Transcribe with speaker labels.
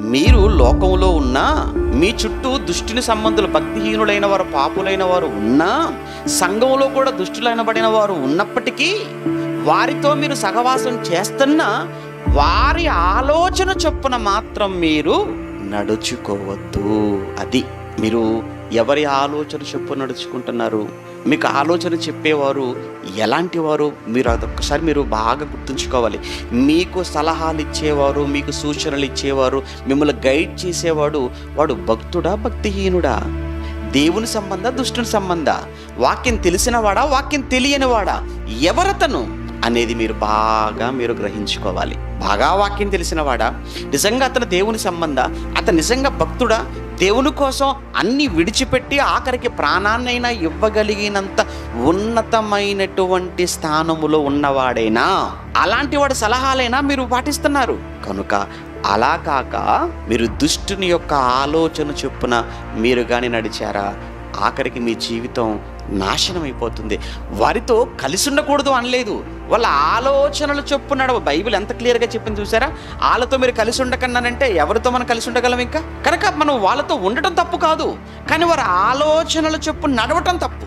Speaker 1: మీరు లోకంలో ఉన్నా, మీ చుట్టూ దుష్టుని సంబంధులు, భక్తిహీనులైన వారు, పాపులైన వారు ఉన్నా, సంఘంలో కూడా దుష్టులైనబడిన వారు ఉన్నప్పటికీ వారితో మీరు సహవాసం చేస్తున్నా వారి ఆలోచన చొప్పున మాత్రం మీరు నడుచుకోవద్దు. అది మీరు ఎవరి ఆలోచన చొప్పున నడుచుకుంటున్నారు, మీకు ఆలోచన చెప్పేవారు ఎలాంటి వారు, మీరు అదొక్కసారి మీరు బాగా గుర్తుంచుకోవాలి. మీకు సలహాలు ఇచ్చేవారు, మీకు సూచనలు ఇచ్చేవారు, మిమ్మల్ని గైడ్ చేసేవాడు వాడు భక్తుడా, భక్తిహీనుడా, దేవుని సంబంధ, దుష్టుని సంబంధ, వాక్యం తెలిసినవాడా, వాక్యం తెలియనివాడా, ఎవరతను అనేది మీరు గ్రహించుకోవాలి. బాగా వాక్యం తెలిసినవాడా, నిజంగా అతను దేవుని సంబంధ, అతను నిజంగా భక్తుడా, దేవుని కోసం అన్ని విడిచిపెట్టి ఆఖరికి ప్రాణాన్నైనా ఇవ్వగలిగినంత ఉన్నతమైనటువంటి స్థానములో ఉన్నవాడైనా, అలాంటి వాడి సలహాలైనా మీరు పాటిస్తున్నారు. కనుక అలా కాక మీరు దుష్టుని యొక్క ఆలోచన చొప్పున మీరు కానీ నడిచారా, ఆఖరికి మీ జీవితం నాశనం అయిపోతుంది. వారితో కలిసి ఉండకూడదు అనలేదు, వాళ్ళ ఆలోచనలు చొప్పున బైబిల్ ఎంత క్లియర్గా చెప్పింది చూసారా. వాళ్ళతో మీరు కలిసి ఉండకన్నానంటే ఎవరితో మనం కలిసి ఉండగలం ఇంకా? కనుక మనం వాళ్ళతో ఉండటం తప్పు కాదు, కానీ వారి ఆలోచనల చొప్పున నడవటం తప్పు.